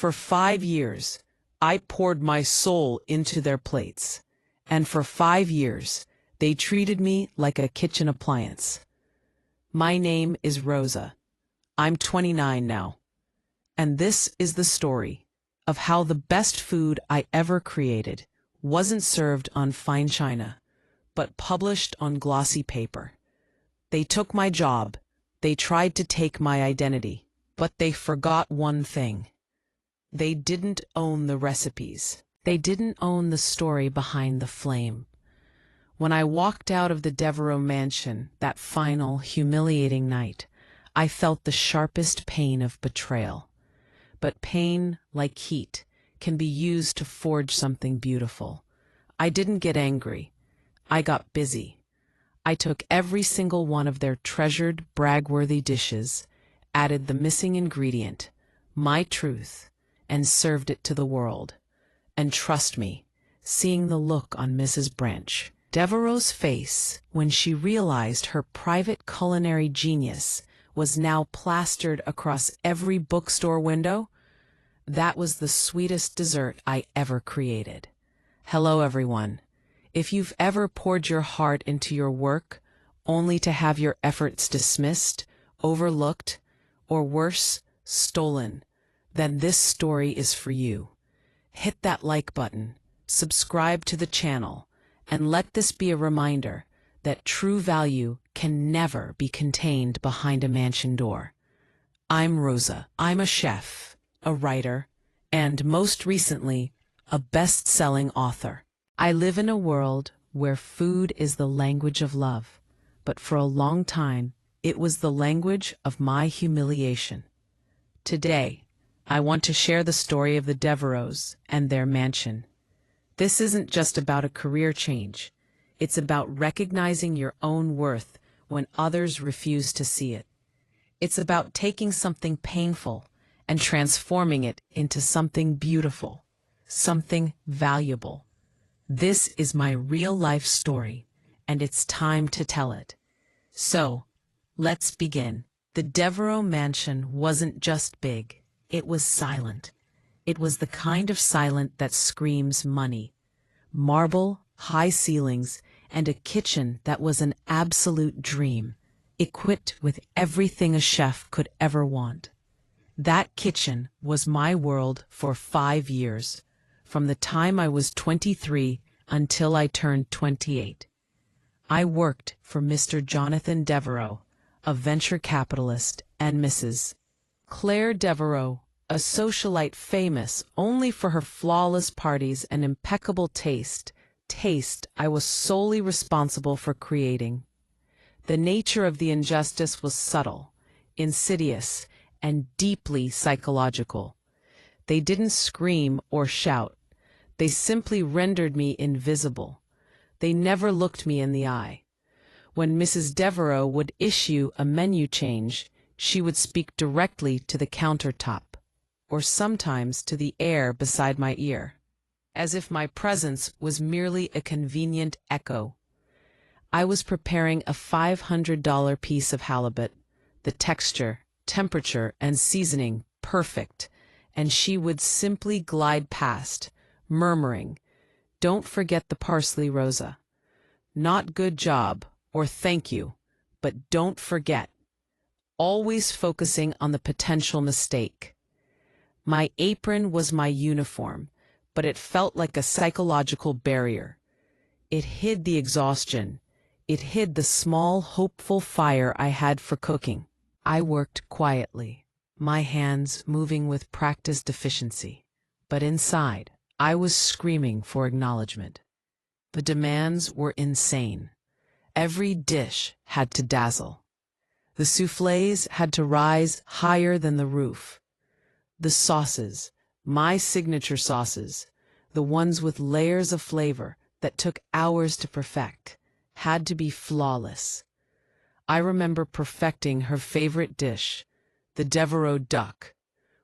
For 5 years, I poured my soul into their plates, and for 5 years, they treated me like a kitchen appliance. My name is Rosa. I'm 29 now, and this is the story of how the best food I ever created wasn't served on fine china, but published on glossy paper. They took my job, they tried to take my identity, but they forgot one thing. They didn't own the recipes. They didn't own the story behind the flame. When I walked out of the Devereaux mansion that final, humiliating night, I felt the sharpest pain of betrayal. But pain, like heat, can be used to forge something beautiful. I didn't get angry. I got busy. I took every single one of their treasured, brag-worthy dishes, added the missing ingredient, my truth, and served it to the world. And trust me, seeing the look on Mrs. Branch Devereaux's face when she realized her private culinary genius was now plastered across every bookstore window, that was the sweetest dessert I ever created. Hello, everyone. If you've ever poured your heart into your work only to have your efforts dismissed, overlooked, or worse, stolen, then this story is for you. Hit that like button, subscribe to the channel, and let this be a reminder that true value can never be contained behind a mansion door. I'm Rosa. I'm a chef, a writer, and most recently, a best-selling author. I live in a world where food is the language of love, but for a long time, it was the language of my humiliation. Today, I want to share the story of the Devereaux and their mansion. This isn't just about a career change. It's about recognizing your own worth when others refuse to see it. It's about taking something painful and transforming it into something beautiful, something valuable. This is my real-life story, and it's time to tell it. So, let's begin. The Devereaux mansion wasn't just big. It was silent. It was the kind of silent that screams money. Marble, high ceilings, and a kitchen that was an absolute dream, equipped with everything a chef could ever want. That kitchen was my world for 5 years, from the time I was 23 until I turned 28. I worked for Mr. Jonathan Devereaux, a venture capitalist, and Mrs. Claire Devereaux, a socialite famous only for her flawless parties and impeccable taste I was solely responsible for creating. The nature of the injustice was subtle, insidious, and deeply psychological. They didn't scream or shout. They simply rendered me invisible. They never looked me in the eye. When Mrs. Devereaux would issue a menu change, she would speak directly to the countertop, or sometimes to the air beside my ear, as if my presence was merely a convenient echo. I was preparing a $500 piece of halibut, the texture, temperature, and seasoning perfect, and she would simply glide past, murmuring, "Don't forget the parsley, Rosa. Not good job, or thank you, but don't forget." Always focusing on the potential mistake. My apron was my uniform, but it felt like a psychological barrier. It hid the exhaustion. It hid the small, hopeful fire I had for cooking. I worked quietly, my hands moving with practiced efficiency, but inside, I was screaming for acknowledgement. The demands were insane. Every dish had to dazzle. The soufflés had to rise higher than the roof. The sauces, my signature sauces, the ones with layers of flavor that took hours to perfect, had to be flawless. I remember perfecting her favorite dish, the Devereaux duck,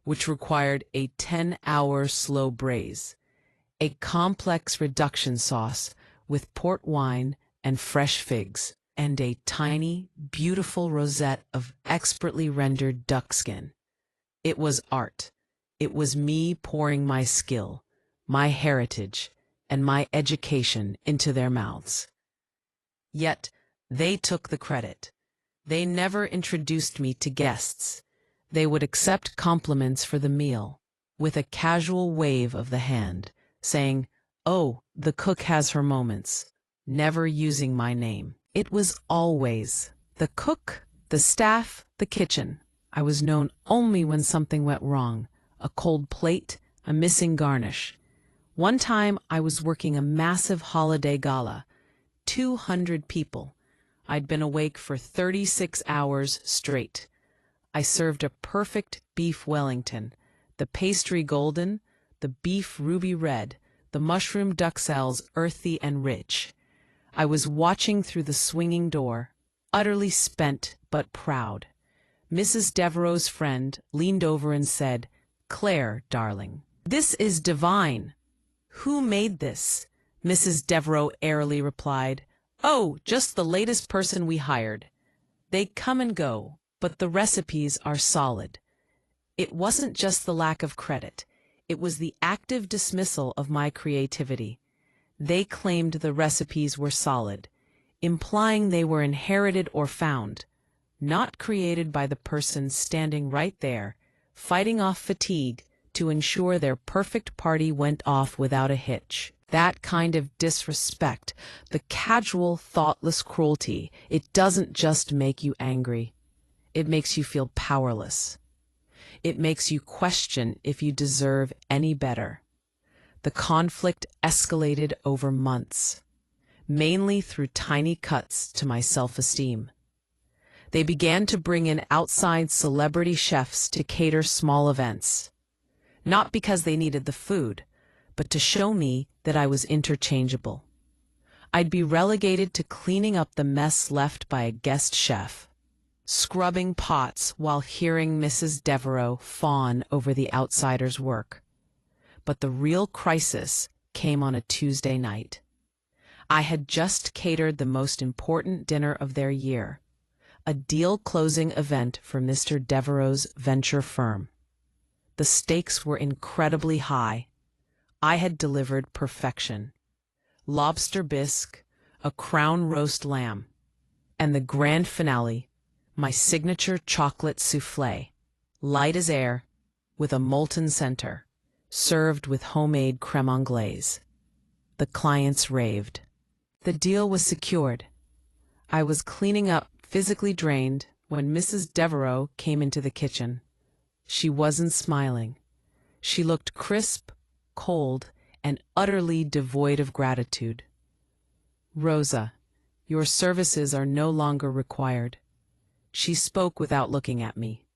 which required a 10-hour slow braise, a complex reduction sauce with port wine and fresh figs, and a tiny, beautiful rosette of expertly rendered duck skin. It was art. It was me pouring my skill, my heritage, and my education into their mouths. Yet, they took the credit. They never introduced me to guests. They would accept compliments for the meal, with a casual wave of the hand, saying, "Oh, the cook has her moments," never using my name. It was always the cook, the staff, the kitchen. I was known only when something went wrong, a cold plate, a missing garnish. One time I was working a massive holiday gala, 200 people. I'd been awake for 36 hours straight. I served a perfect beef Wellington, the pastry golden, the beef ruby red, the mushroom duxelles earthy and rich. I was watching through the swinging door, utterly spent but proud. Mrs. Devereaux's friend leaned over and said, "Claire, darling, this is divine." "Who made this?" Mrs. Devereaux airily replied. "Oh, just the latest person we hired. They come and go, but the recipes are solid." It wasn't just the lack of credit. It was the active dismissal of my creativity. They claimed the recipes were solid, implying they were inherited or found, not created by the person standing right there, fighting off fatigue to ensure their perfect party went off without a hitch. That kind of disrespect, the casual, thoughtless cruelty, it doesn't just make you angry. It makes you feel powerless. It makes you question if you deserve any better. The conflict escalated over months, mainly through tiny cuts to my self-esteem. They began to bring in outside celebrity chefs to cater small events, not because they needed the food, but to show me that I was interchangeable. I'd be relegated to cleaning up the mess left by a guest chef, scrubbing pots while hearing Mrs. Devereaux fawn over the outsider's work. But the real crisis came on a Tuesday night. I had just catered the most important dinner of their year, a deal-closing event for Mr. Devereaux's venture firm. The stakes were incredibly high. I had delivered perfection. Lobster bisque, a crown roast lamb, and the grand finale, my signature chocolate soufflé, light as air, with a molten center, served with homemade crème anglaise. The clients raved. The deal was secured. I was cleaning up, physically drained, when Mrs. Devereaux came into the kitchen. She wasn't smiling. She looked crisp, cold, and utterly devoid of gratitude. "Rosa, your services are no longer required." She spoke without looking at me,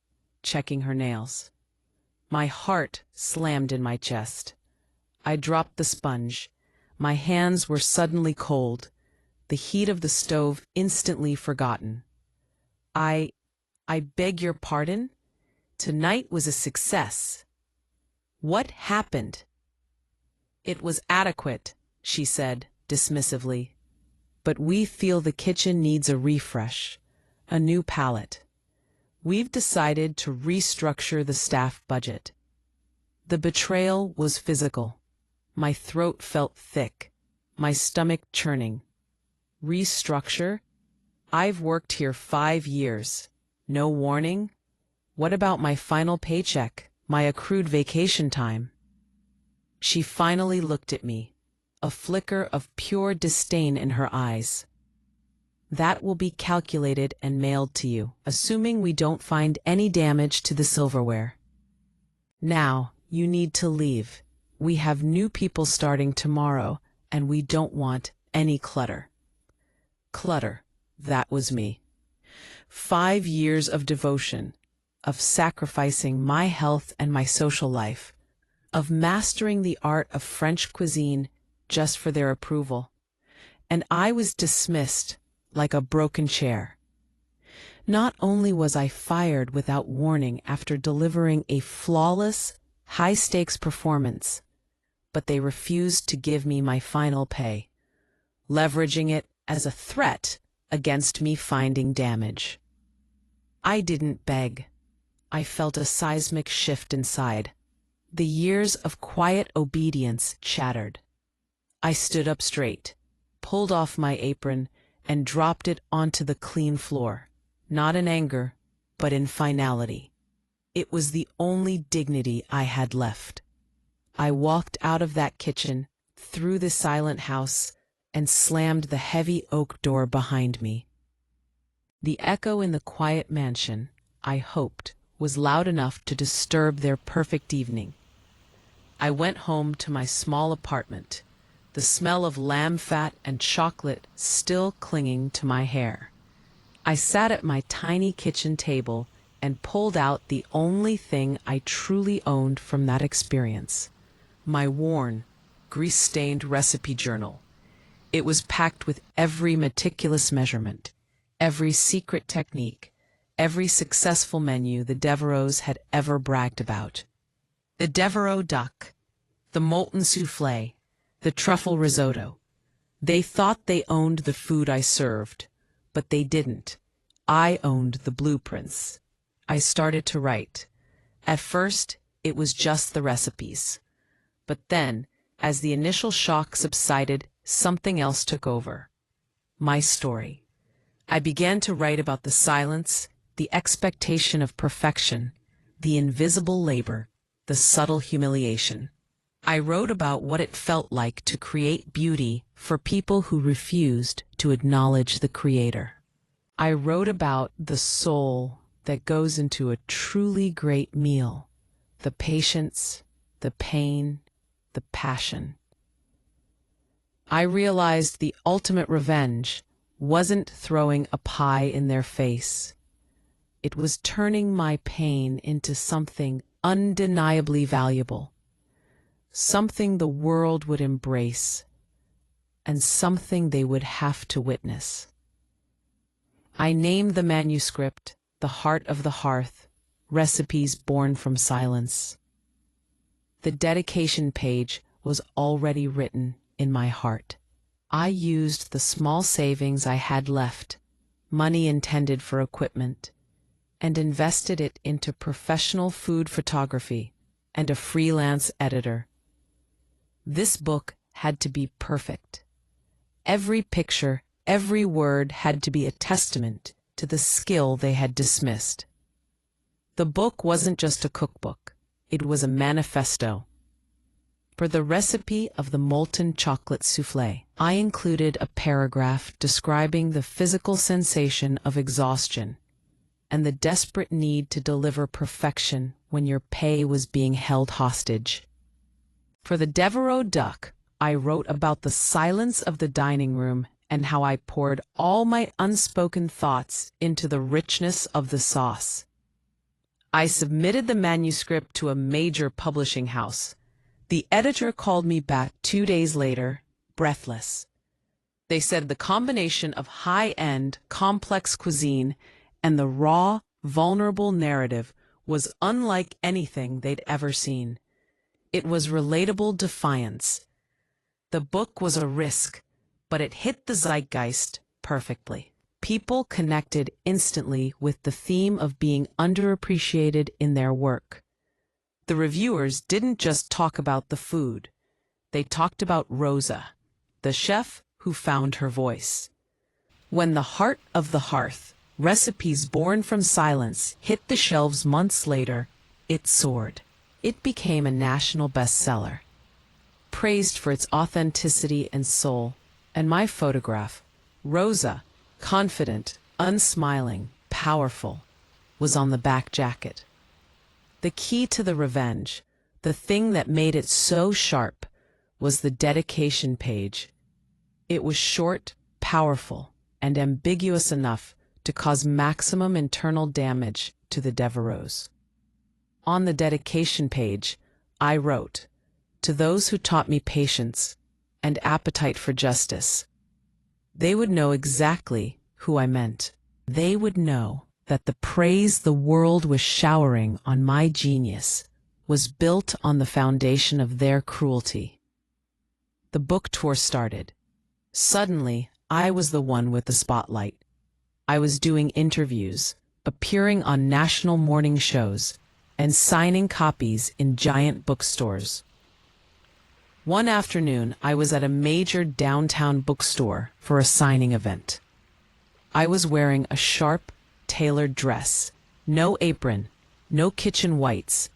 checking her nails. My heart slammed in my chest. I dropped the sponge. My hands were suddenly cold, the heat of the stove instantly forgotten. I beg your pardon? Tonight was a success." "What happened?" "It was adequate," she said dismissively. "But we feel the kitchen needs a refresh, a new palette. We've decided to restructure the staff budget." The betrayal was physical. My throat felt thick, my stomach churning. Restructure? I've worked here 5 years. No warning? What about my final paycheck, my accrued vacation time? She finally looked at me, a flicker of pure disdain in her eyes. "That will be calculated and mailed to you, assuming we don't find any damage to the silverware. Now, you need to leave. We have new people starting tomorrow, and we don't want any clutter." Clutter, that was me. 5 years of devotion, of sacrificing my health and my social life, of mastering the art of French cuisine just for their approval. And I was dismissed like a broken chair. Not only was I fired without warning after delivering a flawless, high-stakes performance, but they refused to give me my final pay, leveraging it as a threat against me finding damage. I didn't beg. I felt a seismic shift inside. The years of quiet obedience shattered. I stood up straight, pulled off my apron, and dropped it onto the clean floor, not in anger, but in finality. It was the only dignity I had left. I walked out of that kitchen, through the silent house, and slammed the heavy oak door behind me. The echo in the quiet mansion, I hoped, was loud enough to disturb their perfect evening. I went home to my small apartment, the smell of lamb fat and chocolate still clinging to my hair. I sat at my tiny kitchen table and pulled out the only thing I truly owned from that experience: my worn, grease-stained recipe journal. It was packed with every meticulous measurement, every secret technique, every successful menu the Devereaux had ever bragged about. The Devereaux duck, the molten soufflé, the truffle risotto. They thought they owned the food I served, but they didn't. I owned the blueprints. I started to write. At first, it was just the recipes. But then, as the initial shock subsided, something else took over. My story. I began to write about the silence, the expectation of perfection, the invisible labor, the subtle humiliation. I wrote about what it felt like to create beauty for people who refused to acknowledge the creator. I wrote about the soul that goes into a truly great meal, the patience, the pain, the passion. I realized the ultimate revenge wasn't throwing a pie in their face. It was turning my pain into something undeniably valuable, something the world would embrace, and something they would have to witness. I named the manuscript The Heart of the Hearth, Recipes Born from Silence. The dedication page was already written in my heart. I used the small savings I had left, money intended for equipment, and invested it into professional food photography and a freelance editor. This book had to be perfect. Every picture, every word had to be a testament to the skill they had dismissed. The book wasn't just a cookbook, it was a manifesto. For the recipe of the molten chocolate soufflé, I included a paragraph describing the physical sensation of exhaustion and the desperate need to deliver perfection when your pay was being held hostage. For the Devereaux duck, I wrote about the silence of the dining room and how I poured all my unspoken thoughts into the richness of the sauce. I submitted the manuscript to a major publishing house. The editor called me back 2 days later, breathless. They said the combination of high-end, complex cuisine and the raw, vulnerable narrative was unlike anything they'd ever seen. It was relatable defiance. The book was a risk, but it hit the zeitgeist perfectly. People connected instantly with the theme of being underappreciated in their work. The reviewers didn't just talk about the food. They talked about Rosa, the chef who found her voice. When The Heart of the Hearth, Recipes Born from Silence, hit the shelves months later, it soared. It became a national bestseller, praised for its authenticity and soul, and my photograph, Rosa, confident, unsmiling, powerful, was on the back jacket. The key to the revenge, the thing that made it so sharp, was the dedication page. It was short, powerful, and ambiguous enough to cause maximum internal damage to the Devereaux. On the dedication page, I wrote, "To those who taught me patience and appetite for justice." They would know exactly who I meant. They would know that the praise the world was showering on my genius was built on the foundation of their cruelty. The book tour started. Suddenly, I was the one with the spotlight. I was doing interviews, appearing on national morning shows, and signing copies in giant bookstores. One afternoon, I was at a major downtown bookstore for a signing event. I was wearing a sharp, tailored dress, no apron, no kitchen whites,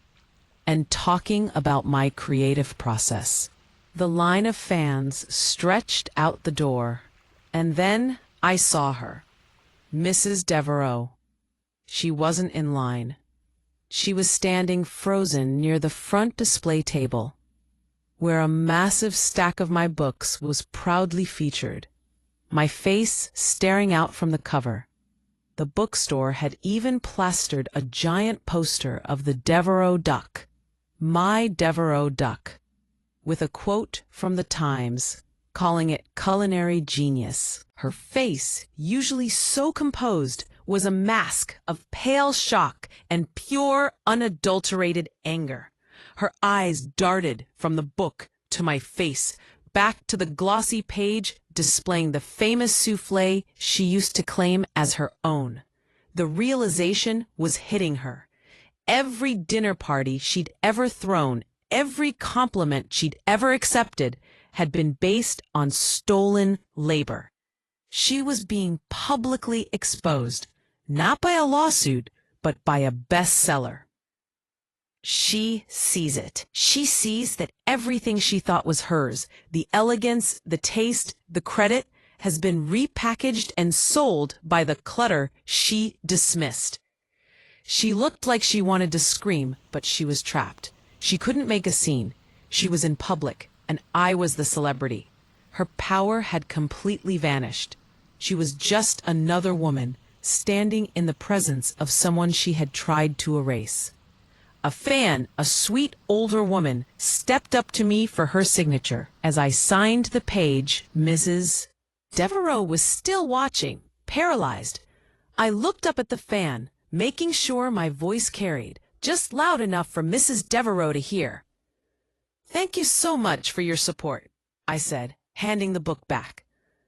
and talking about my creative process. The line of fans stretched out the door, and then I saw her, Mrs. Devereaux. She wasn't in line. She was standing frozen near the front display table, where a massive stack of my books was proudly featured, my face staring out from the cover. The bookstore had even plastered a giant poster of the Devereaux duck, my Devereaux duck, with a quote from the Times, calling it culinary genius. Her face, usually so composed, was a mask of pale shock and pure, unadulterated anger. Her eyes darted from the book to my face, back to the glossy page displaying the famous soufflé she used to claim as her own. The realization was hitting her. Every dinner party she'd ever thrown, every compliment she'd ever accepted, had been based on stolen labor. She was being publicly exposed, not by a lawsuit, but by a bestseller. She sees it. She sees that everything she thought was hers, the elegance, the taste, the credit, has been repackaged and sold by the clutter she dismissed. She looked like she wanted to scream, but she was trapped. She couldn't make a scene. She was in public, and I was the celebrity. Her power had completely vanished. She was just another woman, standing in the presence of someone she had tried to erase. A fan, a sweet older woman, stepped up to me for her signature. As I signed the page, Mrs. Devereaux was still watching, paralyzed. I looked up at the fan, making sure my voice carried, just loud enough for Mrs. Devereaux to hear. "Thank you so much for your support," I said, handing the book back.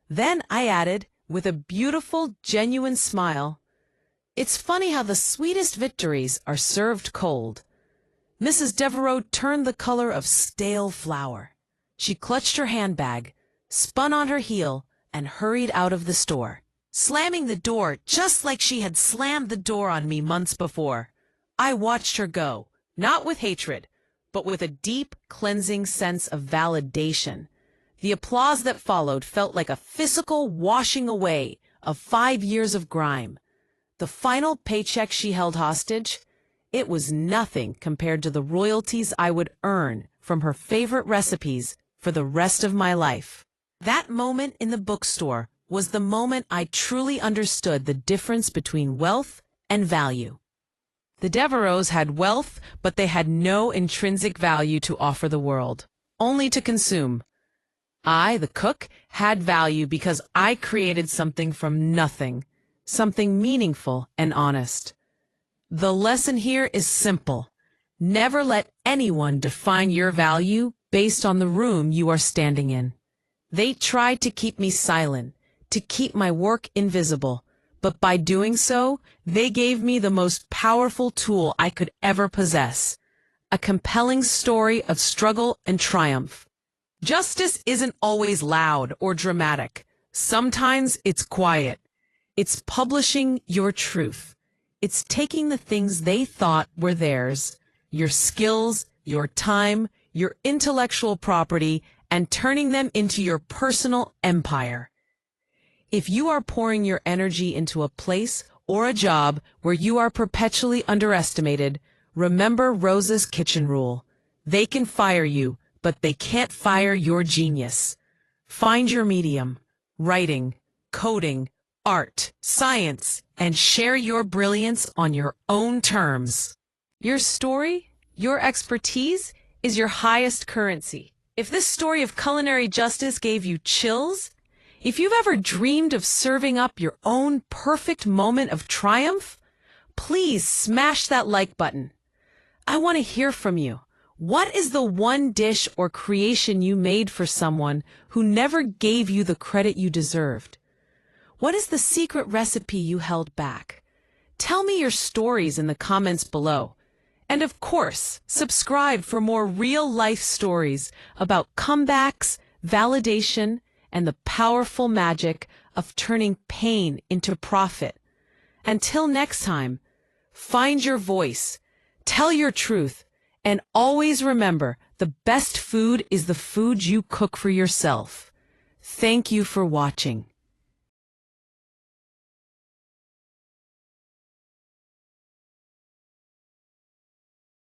Then I added, with a beautiful, genuine smile, "It's funny how the sweetest victories are served cold." Mrs. Devereaux turned the color of stale flour. She clutched her handbag, spun on her heel, and hurried out of the store, slamming the door just like she had slammed the door on me months before. I watched her go, not with hatred, but with a deep, cleansing sense of validation. The applause that followed felt like a physical washing away of 5 years of grime. The final paycheck she held hostage, it was nothing compared to the royalties I would earn from her favorite recipes for the rest of my life. That moment in the bookstore was the moment I truly understood the difference between wealth and value. The Devereaux had wealth, but they had no intrinsic value to offer the world, only to consume. I, the cook, had value because I created something from nothing, something meaningful and honest. The lesson here is simple. Never let anyone define your value based on the room you are standing in. They tried to keep me silent, to keep my work invisible, but by doing so, they gave me the most powerful tool I could ever possess, a compelling story of struggle and triumph. Justice isn't always loud or dramatic. Sometimes it's quiet. It's publishing your truth. It's taking the things they thought were theirs, your skills, your time, your intellectual property, and turning them into your personal empire. If you are pouring your energy into a place or a job where you are perpetually underestimated, remember Rosa's kitchen rule. They can fire you, but they can't fire your genius. Find your medium, writing, coding, art, science, and share your brilliance on your own terms. Your story, your expertise, is your highest currency. If this story of culinary justice gave you chills, if you've ever dreamed of serving up your own perfect moment of triumph, please smash that like button. I want to hear from you. What is the one dish or creation you made for someone who never gave you the credit you deserved? What is the secret recipe you held back? Tell me your stories in the comments below. And of course, subscribe for more real-life stories about comebacks, validation, and the powerful magic of turning pain into profit. Until next time, find your voice, tell your truth, and always remember the best food is the food you cook for yourself. Thank you for watching.